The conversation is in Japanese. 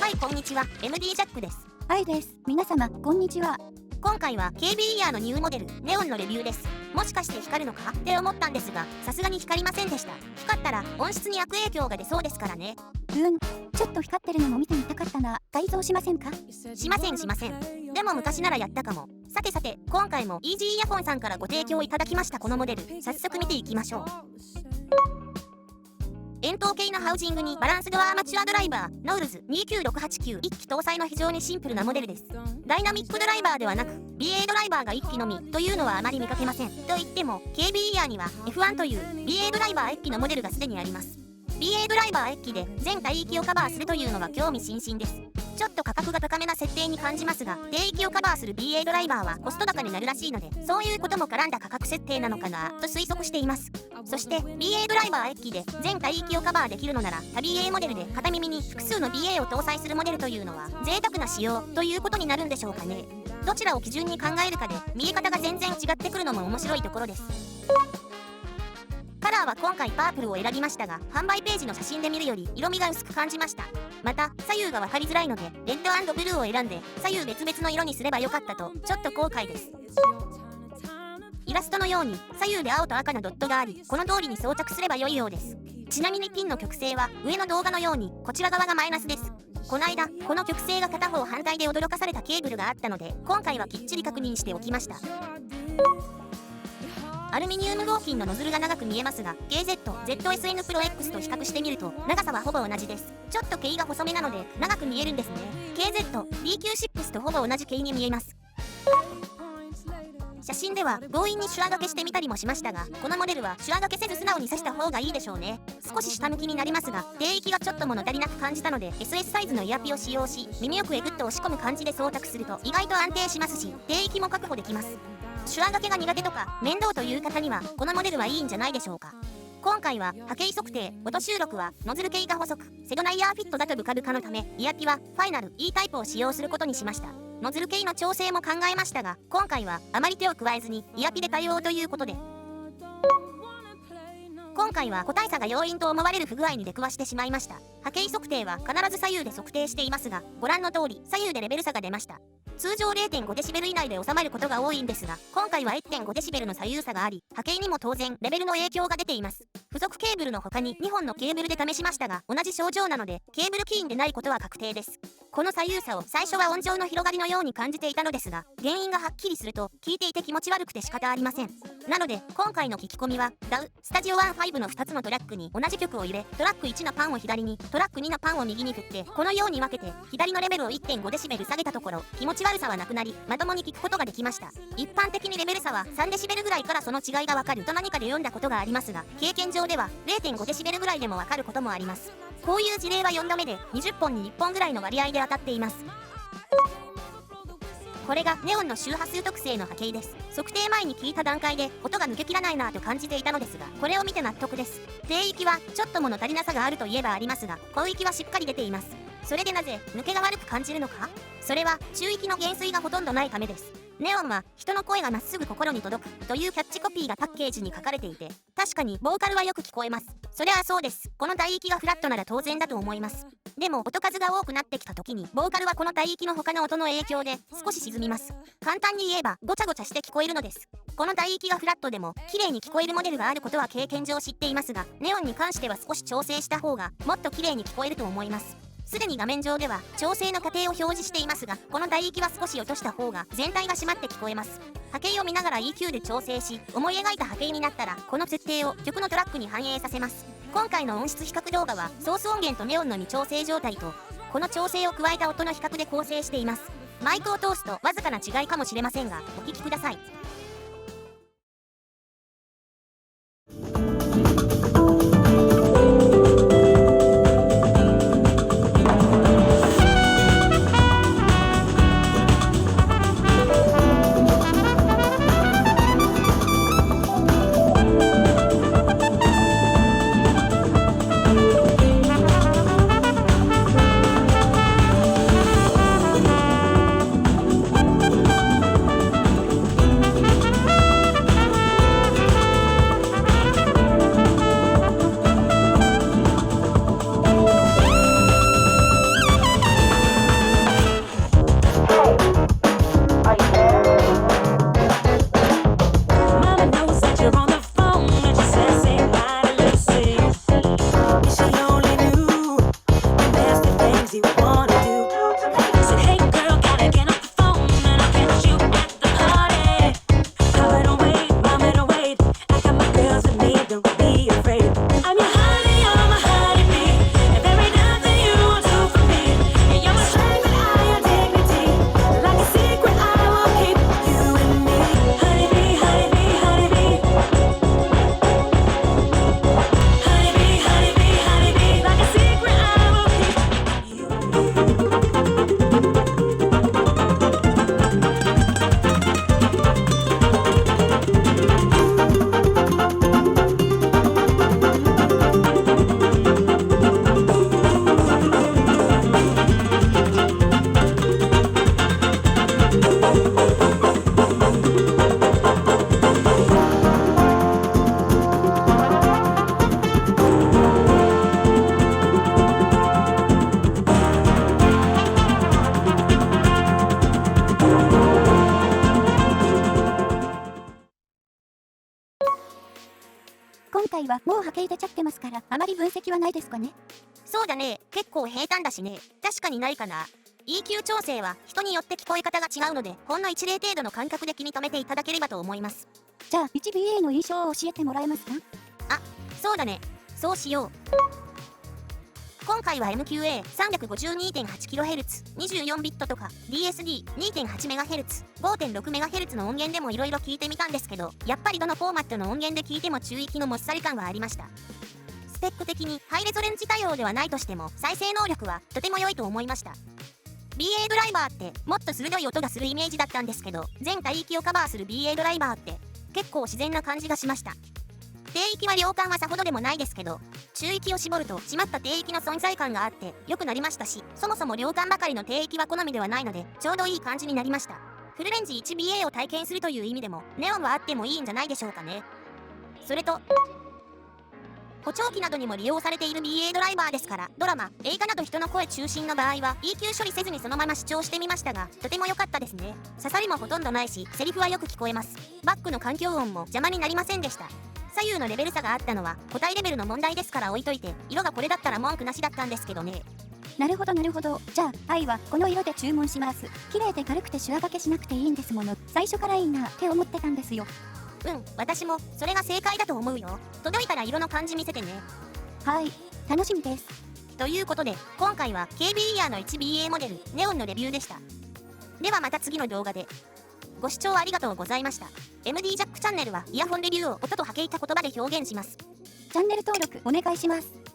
はい、こんにちは。MD ジャックです。はいです。皆様、こんにちは。今回は KB イヤーのニューモデル、ネオンのレビューです。もしかして光るのかって思ったんですが、さすがに光りませんでした。光ったら音質に悪影響が出そうですからね。ちょっと光ってるのも見てみたかったな。改造しませんか？しません。でも昔ならやったかも。さて、今回も EG イヤフォンさんからご提供いただきましたこのモデル、早速見ていきましょう。円筒形のハウジングにバランスドアーマチュアドライバー、ノールズ29689 1機搭載の非常にシンプルなモデルです。ダイナミックドライバーではなく BA ドライバーが1機のみというのはあまり見かけません。と言っても KB イヤーには F1 という BA ドライバー1機のモデルがすでにあります。BA ドライバー1機で全帯域をカバーするというのは興味津々です。ちょっと価格が高めな設定に感じますが、低域をカバーする BA ドライバーはコスト高になるらしいので、そういうことも絡んだ価格設定なのかなと推測しています。そして BA ドライバー1機で全帯域をカバーできるのなら、他 BA モデルで片耳に複数の BA を搭載するモデルというのは贅沢な仕様ということになるんでしょうかね。どちらを基準に考えるかで見え方が全然違ってくるのも面白いところです。カラーは今回パープルを選びましたが、販売ページの写真で見るより色味が薄く感じました。また左右が分かりづらいのでレッド&ブルーを選んで左右別々の色にすればよかったとちょっと後悔です。イラストのように左右で青と赤のドットがあり、この通りに装着すれば良いようです。ちなみにピンの曲線は上の動画のようにこちら側がマイナスです。この間この曲線が片方反対で驚かされたケーブルがあったので、今回はきっちり確認しておきました。アルミニウム合金のノズルが長く見えますが、 KZ、ZSN Pro X と比較してみると長さはほぼ同じです。ちょっと毛が細めなので長く見えるんですね。 KZ、DQ6 とほぼ同じ毛に見えます。写真では強引にシュア掛けしてみたりもしましたが、このモデルはシュア掛けせず素直に刺した方がいいでしょうね。少し下向きになりますが、低域がちょっと物足りなく感じたので SS サイズのイヤピを使用し、耳よくえぐっと押し込む感じで装着すると意外と安定しますし、低域も確保できます。シュア掛けが苦手とか面倒という方にはこのモデルはいいんじゃないでしょうか。今回は波形測定、音収録はノズル系が細くセドナイヤーフィットだとブカブカのため、イヤピはファイナル E タイプを使用することにしました。ノズル系の調整も考えましたが、今回はあまり手を加えずにイヤピで対応ということで、今回は個体差が要因と思われる不具合に出くわしてしまいました。波形測定は必ず左右で測定していますが、ご覧の通り左右でレベル差が出ました。通常 0.5dB 以内で収まることが多いんですが、今回は 1.5dB の左右差があり、波形にも当然レベルの影響が出ています。付属ケーブルの他に2本のケーブルで試しましたが、同じ症状なのでケーブル起因でないことは確定です。この左右差を最初は音情の広がりのように感じていたのですが、原因がはっきりすると聞いていて気持ち悪くて仕方ありません。なので今回の聞き込みは DAW Studio One 5の2つのトラックに同じ曲を入れ、トラック1のパンを左に、トラック2のパンを右に振って、このように分けて左のレベルを 1.5dB 下げたところ、気持ち悪さはなくなりまともに聞くことができました。一般的にレベル差は 3dB ぐらいからその違いがわかると何かで読んだことがありますが、経験上では 0.5dB ぐらいでもわかることもあります。こういう事例は4度目で20本に1本ぐらいの割合で当たっています。これがネオンの周波数特性の波形です。測定前に聞いた段階で音が抜けきらないなぁと感じていたのですが、これを見て納得です。低域はちょっと物足りなさがあるといえばありますが、高域はしっかり出ています。それでなぜ抜けが悪く感じるのか？それは中域の減衰がほとんどないためです。ネオンは人の声がまっすぐ心に届くというキャッチコピーがパッケージに書かれていて、確かにボーカルはよく聞こえます。そりゃあそうです。この帯域がフラットなら当然だと思います。でも音数が多くなってきた時にボーカルはこの帯域の他の音の影響で少し沈みます。簡単に言えばごちゃごちゃして聞こえるのです。この帯域がフラットでも綺麗に聞こえるモデルがあることは経験上知っていますが、ネオンに関しては少し調整した方がもっと綺麗に聞こえると思います。すでに画面上では調整の過程を表示していますが、この帯域は少し落とした方が全体が締まって聞こえます。波形を見ながら EQ で調整し、思い描いた波形になったらこの設定を曲のトラックに反映させます。今回の音質比較動画はソース音源とネオンの未調整状態とこの調整を加えた音の比較で構成しています。マイクを通すとわずかな違いかもしれませんがお聞きください。回はもう波形出ちゃってますからあまり分析はないですかね。そうだね、結構平坦だしね。確かにないかな。EQ 調整は人によって聞こえ方が違うので、ほんの一例程度の感覚で気に留めていただければと思います。じゃあ 1BA の印象を教えてもらえますか？そうだね、そうしよう。今回は MQA352.8kHz、24ビットとか DSD2.8MHz、5.6MHz の音源でもいろいろ聞いてみたんですけど、やっぱりどのフォーマットの音源で聞いても中域のもっさり感はありました。スペック的にハイレゾレンジ対応ではないとしても、再生能力はとても良いと思いました。BA ドライバーってもっと鋭い音がするイメージだったんですけど、全帯域をカバーする BA ドライバーって結構自然な感じがしました。低域は量感はさほどでもないですけど、中域を絞ると締まった低域の存在感があって良くなりましたし、そもそも量感ばかりの低域は好みではないのでちょうどいい感じになりました。フルレンジ 1BA を体験するという意味でもネオンはあってもいいんじゃないでしょうかね。それと補聴器などにも利用されている BA ドライバーですから、ドラマ、映画など人の声中心の場合は EQ 処理せずにそのまま視聴してみましたが、とても良かったですね。刺さりもほとんどないし、セリフはよく聞こえます。バックの環境音も邪魔になりませんでした。左右のレベル差があったのは個体レベルの問題ですから置いといて、色がこれだったら文句なしだったんですけどね。なるほどなるほど。じゃあ愛はこの色で注文します。綺麗で軽くてシワがけしなくていいんですもの。最初からいいなって思ってたんですよ。私もそれが正解だと思うよ。届いたら色の感じ見せてね。はい、楽しみです。ということで今回は KB イヤーの 1BA モデルネオンのレビューでした。ではまた次の動画で。ご視聴ありがとうございました。MD ジャックチャンネルはイヤホンレビューを音と波形た言葉で表現します。チャンネル登録お願いします。